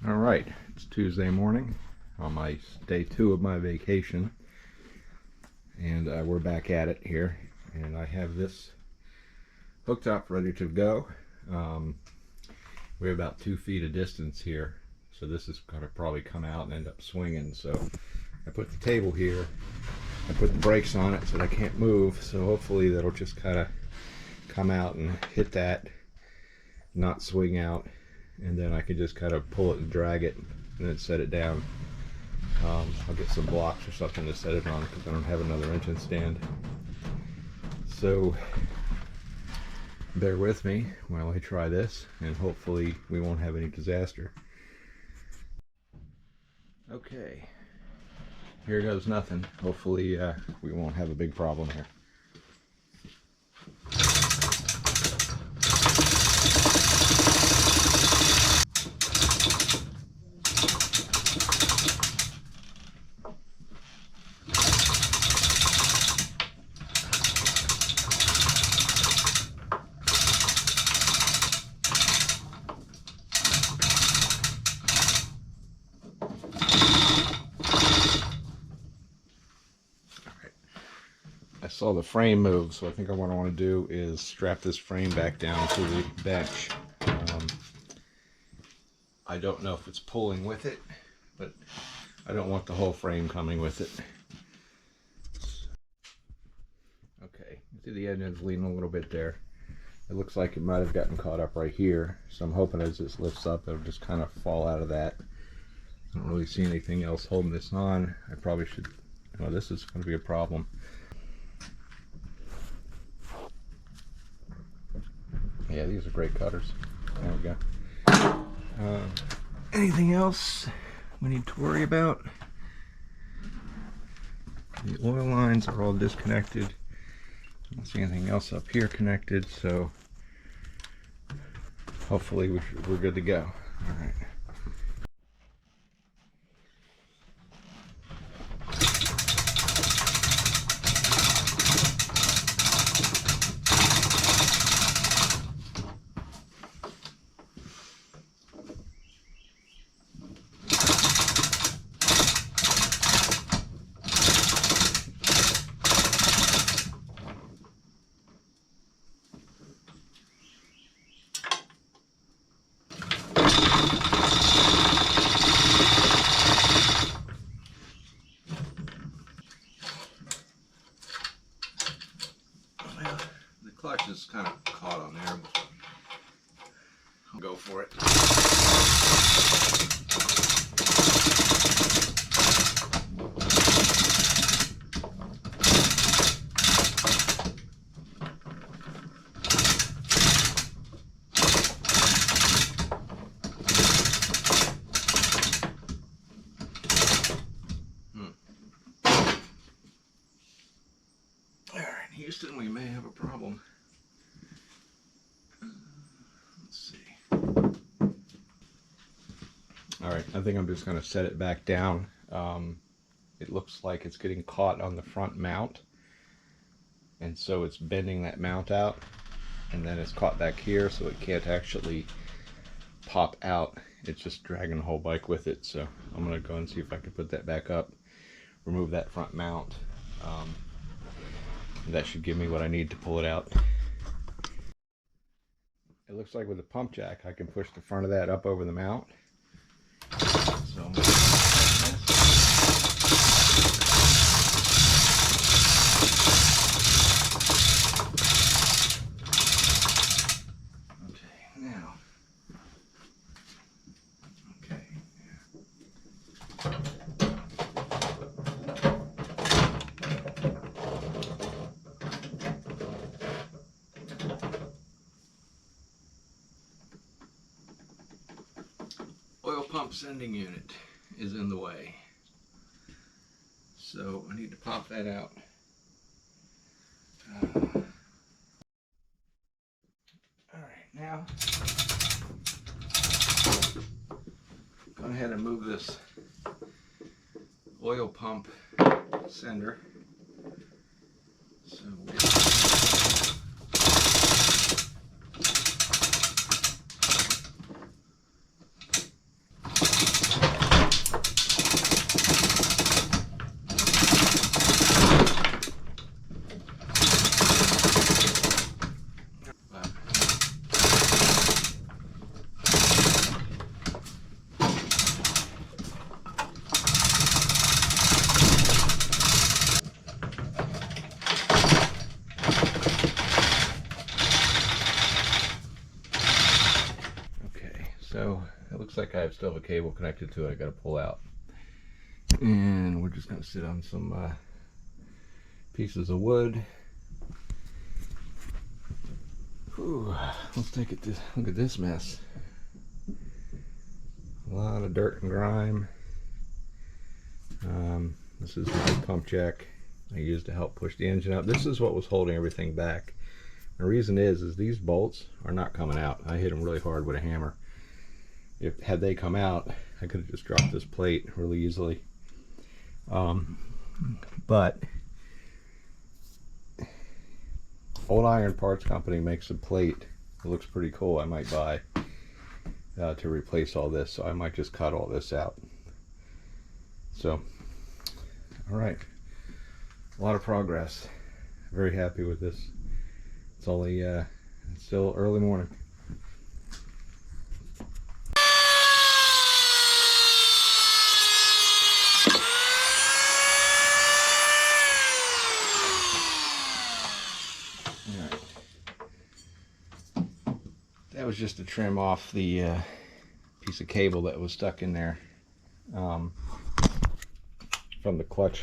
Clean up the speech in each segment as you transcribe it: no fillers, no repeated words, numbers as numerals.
All right, it's Tuesday morning on my day 2 of my vacation, and we're back at it here, and I have this hooked up ready to go. We're about 2 feet of distance here, so this is going to probably come out and end up swinging. So I put the table here, I put the brakes on it so that I can't move, so hopefully that'll just kind of come out and hit that, not swing out, and then I can just kind of pull it and drag it and then set it down. I'll get some blocks or something to set it on because I don't have another engine stand. So bear with me while I try this, and hopefully we won't have any disaster. Okay, here goes nothing. Hopefully we won't have a big problem here. I saw the frame move, so I think what I want to do is strap this frame back down to the bench. I don't know if it's pulling with it, but I don't want the whole frame coming with it. Okay, see the engine's leaning a little bit there. It looks like it might have gotten caught up right here, so I'm hoping as this lifts up it'll just kind of fall out of that. I don't really see anything else holding this on. I probably should, oh, this is going to be a problem. Yeah, these are great cutters. There we go. Anything else we need to worry about? The oil lines are all disconnected. I don't see anything else up here connected, so hopefully we're good to go. All right. Clutch is kind of caught on there, but I'll go for it. All right, Houston, we may have a problem. Alright, I think I'm just going to set it back down. It looks like it's getting caught on the front mount, and so it's bending that mount out, and then it's caught back here, so it can't actually pop out. It's just dragging the whole bike with it. So I'm going to go and see if I can put that back up, remove that front mount. That should give me what I need to pull it out. It looks like with the pump jack I can push the front of that up over the mount. So I'm gonna okay, now. Okay. Oil pump sending unit is in the way, so I need to pop that out. Alright, now go ahead and move this oil pump sender. So So it looks like I still have a cable connected to it. I got to pull out, and we're just going to sit on some pieces of wood. Ooh, let's take it to look at this mess. A lot of dirt and grime. This is my pump jack I used to help push the engine out. This is what was holding everything back. The reason is these bolts are not coming out. I hit them really hard with a hammer. Had they come out, I could have just dropped this plate really easily. But Old Iron Parts Company makes a plate. It looks pretty cool. I might buy to replace all this. So I might just cut all this out. So, all right, a lot of progress. Very happy with this. It's only it's still early morning. That was just to trim off the piece of cable that was stuck in there from the clutch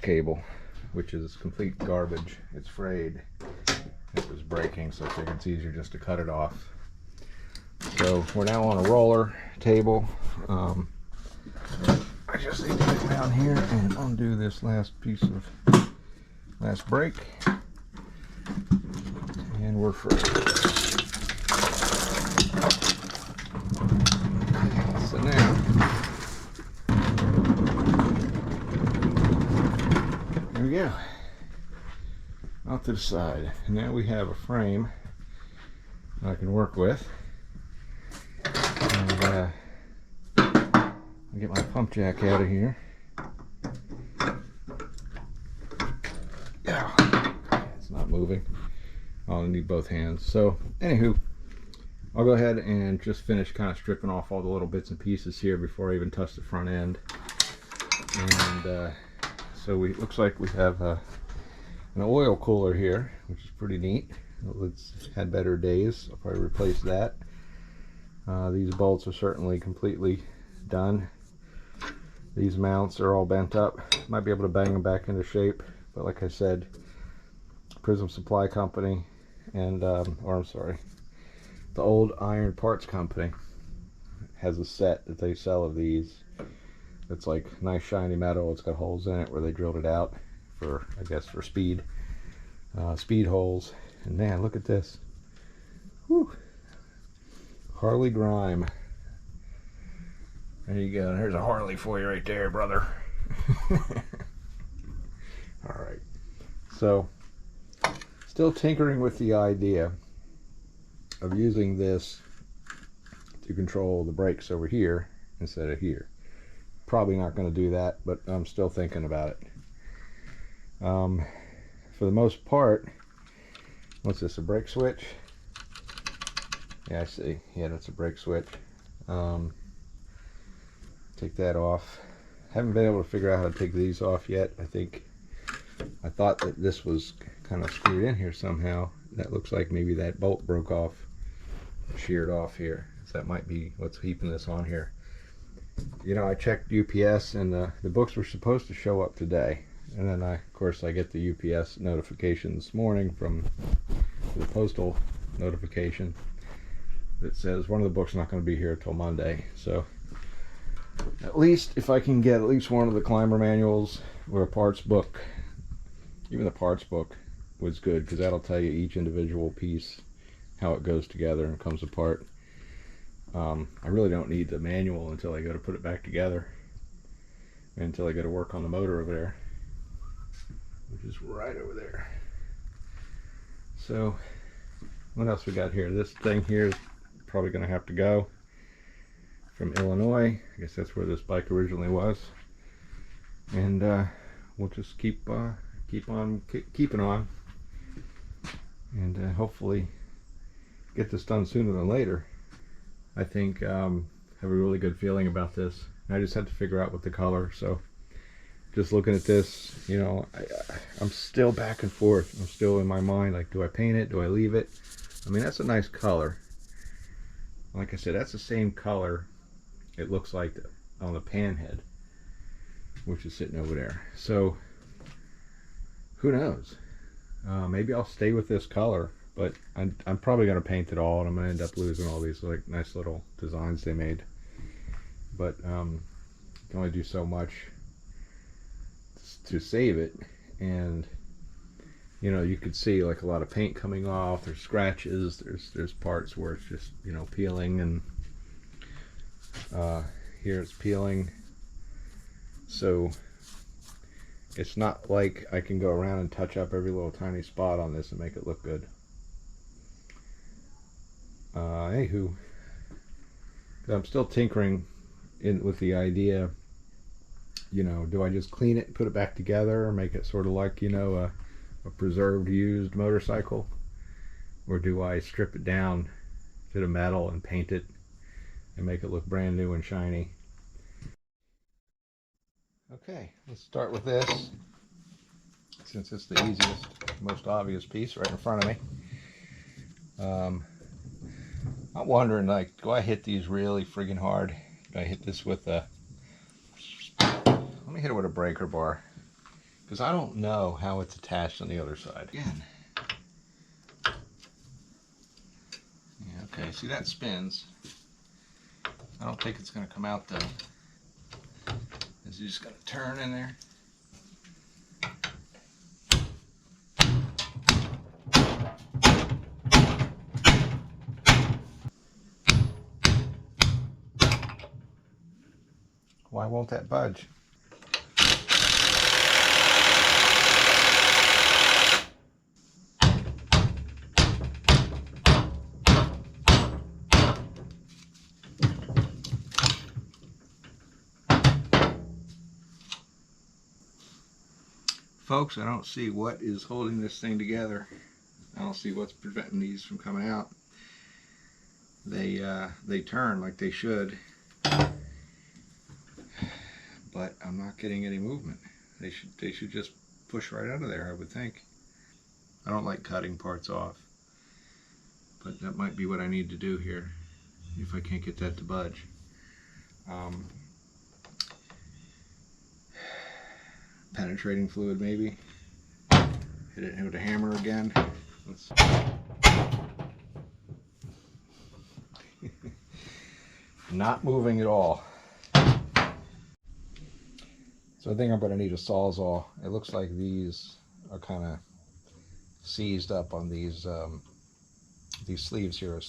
cable, which is complete garbage. It's frayed. It was breaking, so I figured it's easier just to cut it off. So we're now on a roller table. I just need to get down here and undo this last brake, and we're free. So now, here we go. Off to the side. And now we have a frame I can work with. And I'll get my pump jack out of here. It's not moving. I'll need both hands. So, anywho, I'll go ahead and just finish kind of stripping off all the little bits and pieces here before I even touch the front end. And so looks like we have an oil cooler here, which is pretty neat. It's had better days. I'll probably replace that. These bolts are certainly completely done. These mounts are all bent up. Might be able to bang them back into shape, but like I said, Prism Supply Company and or I'm sorry, the Old Iron Parts Company has a set that they sell of these. It's like nice shiny metal. It's got holes in it where they drilled it out for, I guess, for speed holes. And man, look at this. Whew. Harley grime. There you go. There's a Harley for you right there, brother. All right. So, still tinkering with the idea of using this to control the brakes over here instead of here. Probably not going to do that, but I'm still thinking about it. For the most part, what's this, a brake switch? Yeah, I see. Yeah, that's a brake switch. Take that off. Haven't been able to figure out how to take these off yet. I thought that this was kind of screwed in here somehow. That looks like maybe that bolt broke off, sheared off here. So that might be what's keeping this on here. You know, I checked UPS and the books were supposed to show up today. And then of course I get the UPS notification this morning from the postal notification that says one of the books is not going to be here until Monday. So at least if I can get at least one of the climber manuals or a parts book, even the parts book was good because that'll tell you each individual piece, how it goes together and comes apart. I really don't need the manual until I go to put it back together, until I go to work on the motor over there, which is right over there. So what else we got here? This thing here is probably going to have to go. From Illinois. I guess that's where this bike originally was. And we'll just keep on keeping on, and hopefully get this done sooner than later. I think I have a really good feeling about this. I just had to figure out what the color. So just looking at this, you know, I'm still back and forth. I'm still in my mind like, do I paint it? Do I leave it? I mean, that's a nice color. Like I said, that's the same color it looks like on the pan head, which is sitting over there. So who knows? Maybe I'll stay with this color, but I'm probably going to paint it all, and I'm going to end up losing all these like nice little designs they made. But can only do so much to save it. And you know, you could see like a lot of paint coming off. There's scratches. There's parts where it's just, you know, peeling, and here it's peeling. So it's not like I can go around and touch up every little tiny spot on this and make it look good. Anywho, I'm still tinkering with the idea, you know, do I just clean it and put it back together, or make it sort of like, you know, a preserved used motorcycle, or do I strip it down to the metal and paint it and make it look brand new and shiny? Okay, let's start with this, since it's the easiest, most obvious piece right in front of me. I'm wondering, like, do I hit these really friggin' hard? Do I hit this with a, let me hit it with a breaker bar, because I don't know how it's attached on the other side. Again. Yeah, okay, see that spins. I don't think it's going to come out though. Is it just going to turn in there? Why won't that budge? Folks, I don't see what is holding this thing together. I don't see what's preventing these from coming out. They turn like they should, but I'm not getting any movement. They should just push right out of there, I would think. I don't like cutting parts off, but that might be what I need to do here if I can't get that to budge. Penetrating fluid, maybe. Hit it with a hammer again. Let's not moving at all. So I think I'm going to need a Sawzall. It looks like these are kind of seized up on these sleeves here. Are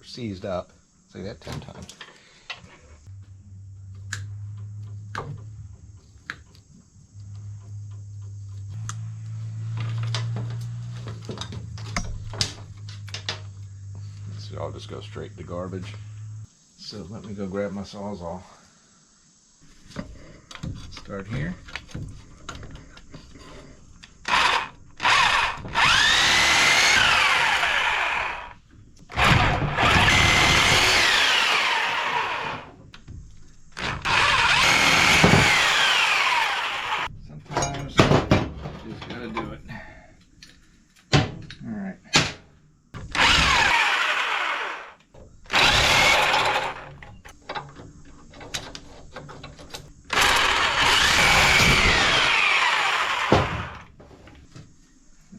seized up. Say that 10 times. So I'll just go straight to garbage. So let me go grab my Sawzall. Start here. Sometimes you just gotta do it. All right.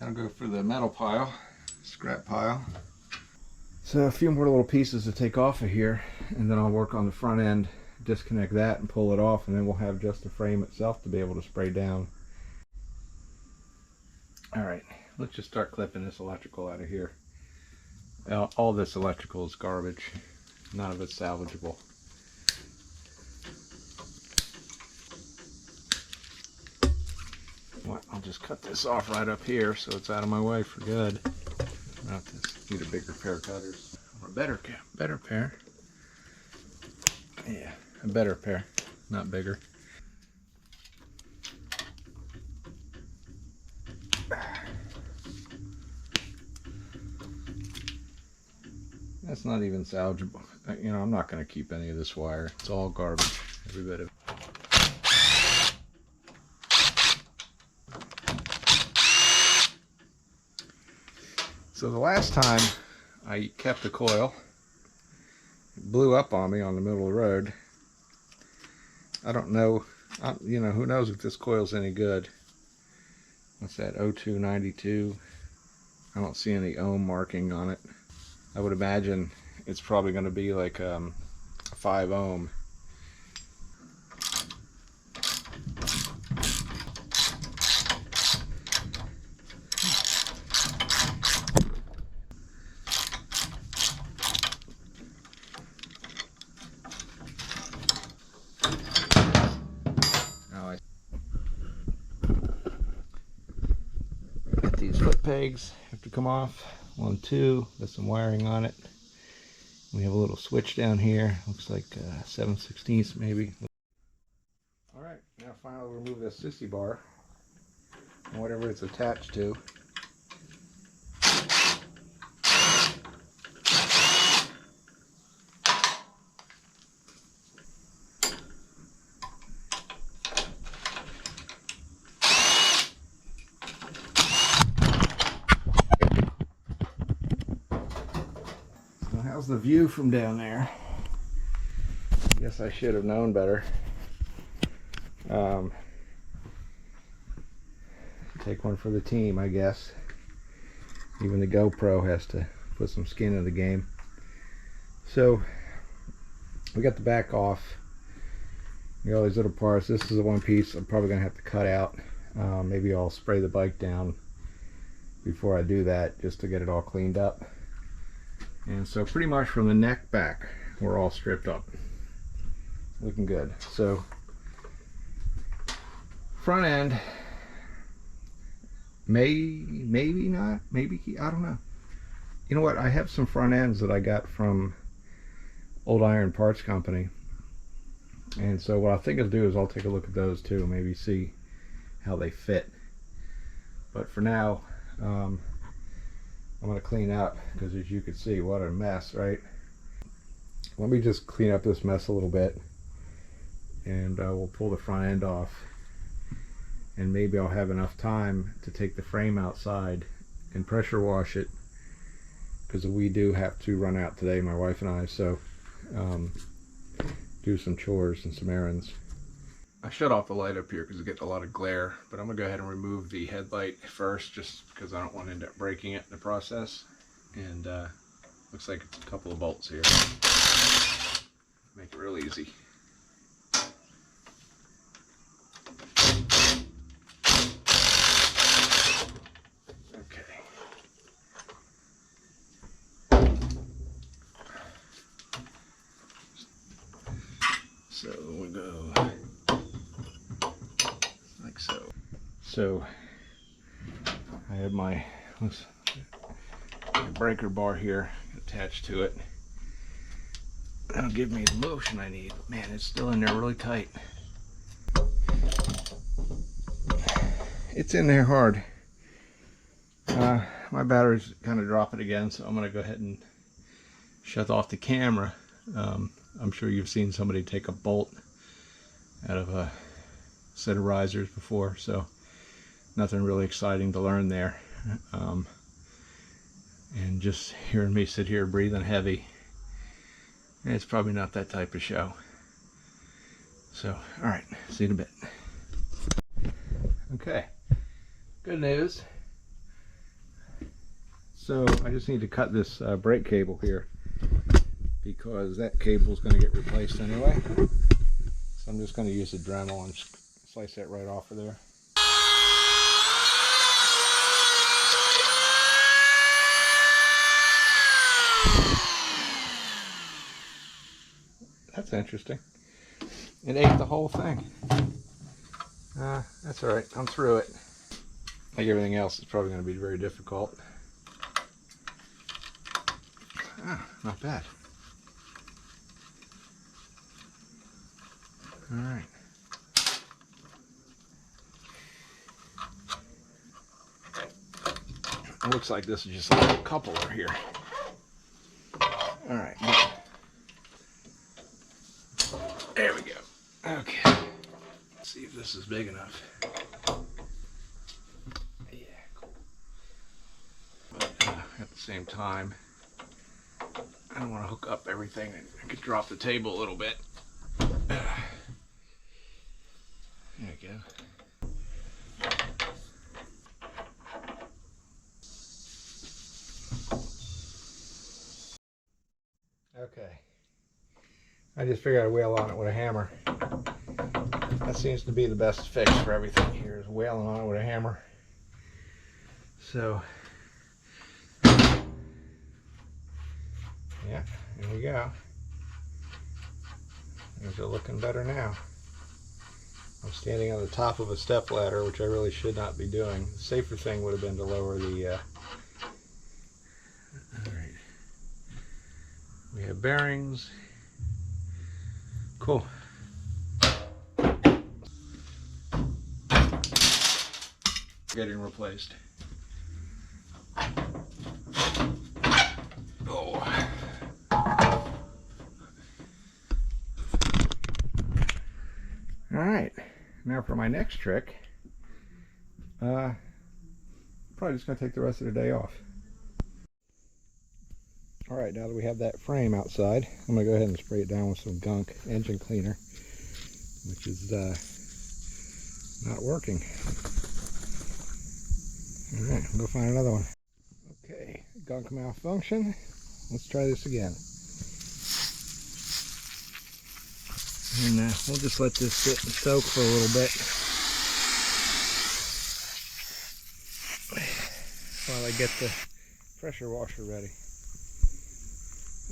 I'll go for the metal pile, scrap pile. So a few more little pieces to take off of here, and then I'll work on the front end, disconnect that and pull it off, and then we'll have just the frame itself to be able to spray down. Alright, let's just start clipping this electrical out of here. All this electrical is garbage. None of it's salvageable. Well, I'll just cut this off right up here so it's out of my way for good. Not this. Need a bigger pair of cutters. Or a better pair. Yeah, a better pair, not bigger. That's not even salvageable. You know, I'm not going to keep any of this wire. It's all garbage, every bit of it. So the last time I kept a coil, blew up on me on the middle of the road. I don't know, you know, who knows if this coil's any good. What's that, 0292? I don't see any ohm marking on it. I would imagine it's probably going to be like 5 ohm. These foot pegs have to come off. 1, 2, got some wiring on it. We have a little switch down here. Looks like 7/16 maybe. All right, now finally remove this sissy bar and whatever it's attached to. How's the view from down there? I guess I should have known better. Take one for the team, I guess. Even the GoPro has to put some skin in the game. So we got the back off. We got all these little parts. This is the one piece I'm probably gonna have to cut out. Maybe I'll spray the bike down before I do that, just to get it all cleaned up. And so pretty much from the neck back, we're all stripped up. Looking good. So front end, maybe not, maybe, I don't know. You know what, I have some front ends that I got from Old Iron Parts Company. And so what I think I'll do is I'll take a look at those too, maybe see how they fit. But for now, I'm going to clean up, because as you can see, what a mess, right? Let me just clean up this mess a little bit, and we'll pull the front end off, and maybe I'll have enough time to take the frame outside and pressure wash it, because we do have to run out today, my wife and I, so do some chores and some errands. I shut off the light up here because it gets a lot of glare, but I'm going to go ahead and remove the headlight first, just because I don't want to end up breaking it in the process. And looks like it's a couple of bolts here. Make it real easy. Okay. So we go like so. So I have my breaker bar here attached to it. That'll give me the motion I need. Man, it's still in there really tight. It's in there hard. My battery's kind of dropping again, so I'm going to go ahead and shut off the camera. I'm sure you've seen somebody take a bolt out of a set of risers before, so nothing really exciting to learn there. And just hearing me sit here breathing heavy, it's probably not that type of show. So, alright, see you in a bit. Okay, good news. So I just need to cut this brake cable here, because that cable is going to get replaced anyway. So I'm just going to use a Dremel and slice that right off of there. That's interesting. It ate the whole thing. That's alright, I'm through it. Like everything else, it's probably going to be very difficult. Not bad. Alright. It looks like this is just a little coupler here. Alright, there we go. Okay. Let's see if this is big enough. Yeah, cool. But at the same time, I don't want to hook up everything. I could drop the table a little bit. There we go. Okay. I just figured I'd whale on it with a hammer. That seems to be the best fix for everything here, is whaling on it with a hammer. So, yeah, there we go. Things are looking better now. I'm standing on the top of a step ladder, which I really should not be doing. The safer thing would have been to lower the... Alright. We have bearings. Cool. Getting replaced. Oh. Alright, now for my next trick. Probably just going to take the rest of the day off. Alright, now that we have that frame outside, I'm going to go ahead and spray it down with some gunk engine cleaner, which is not working. Alright, we'll go find another one. Okay, gunk malfunction. Let's try this again. And we'll just let this sit and soak for a little bit while I get the pressure washer ready.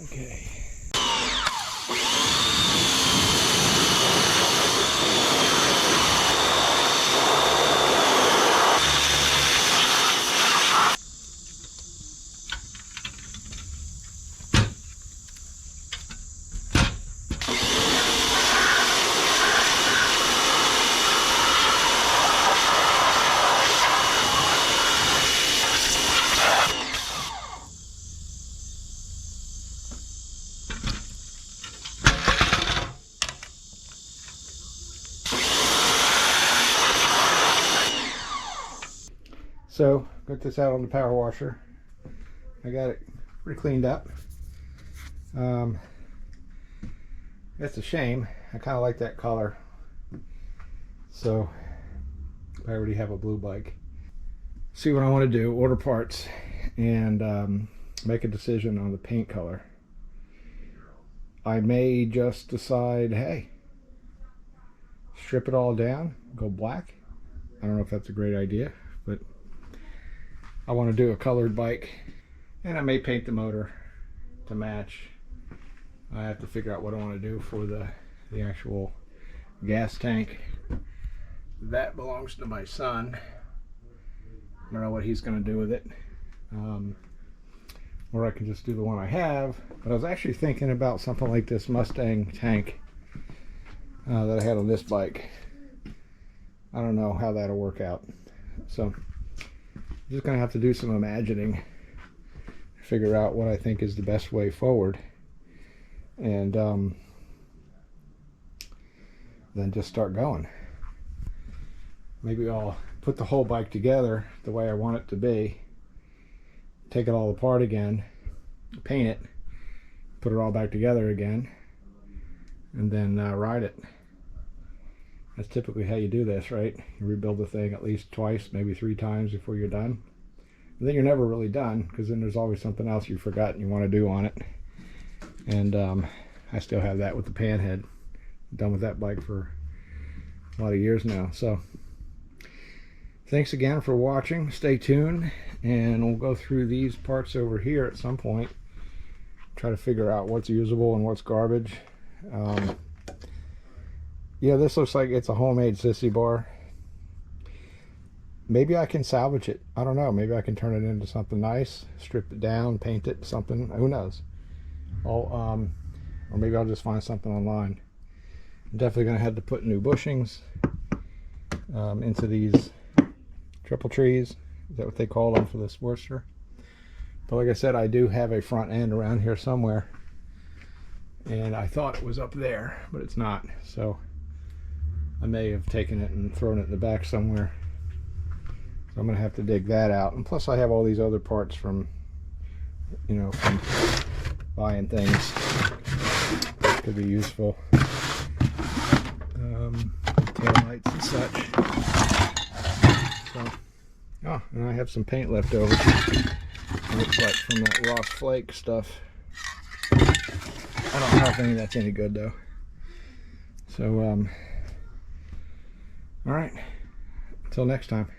Okay. So, got this out on the power washer. I got it pretty cleaned up. That's a shame. I kind of like that color. So, I already have a blue bike. See what I want to do, order parts, and make a decision on the paint color. I may just decide, hey, strip it all down, go black. I don't know if that's a great idea, but I want to do a colored bike, and I may paint the motor to match. I have to figure out what I want to do for the actual gas tank. That belongs to my son. I don't know what he's going to do with it. Or I can just do the one I have. But I was actually thinking about something like this Mustang tank that I had on this bike. I don't know how that'll work out. So I'm just going to have to do some imagining, figure out what I think is the best way forward, and then just start going. Maybe I'll put the whole bike together the way I want it to be, take it all apart again, paint it, put it all back together again, and then ride it. That's typically how you do this, right? You rebuild the thing at least twice, maybe 3 times before you're done. And then you're never really done, because then there's always something else you forgot and you want to do on it. And I still have that with the panhead. I'm done with that bike for a lot of years now. So thanks again for watching. Stay tuned, and we'll go through these parts over here at some point. Try to figure out what's usable and what's garbage. Yeah, this looks like it's a homemade sissy bar. Maybe I can salvage it. I don't know. Maybe I can turn it into something nice, strip it down, paint it, something. Who knows? Or maybe I'll just find something online. I'm definitely going to have to put new bushings into these triple trees. Is that what they call them for the Sportster? But like I said, I do have a front end around here somewhere. And I thought it was up there, but it's not. So I may have taken it and thrown it in the back somewhere. So I'm going to have to dig that out. And plus I have all these other parts from, you know, from buying things. Could be useful. Tail lights and such. So, oh, and I have some paint left over. It looks like from that Ross Flake stuff. I don't know if any of that's any good though. So, alright. Until next time.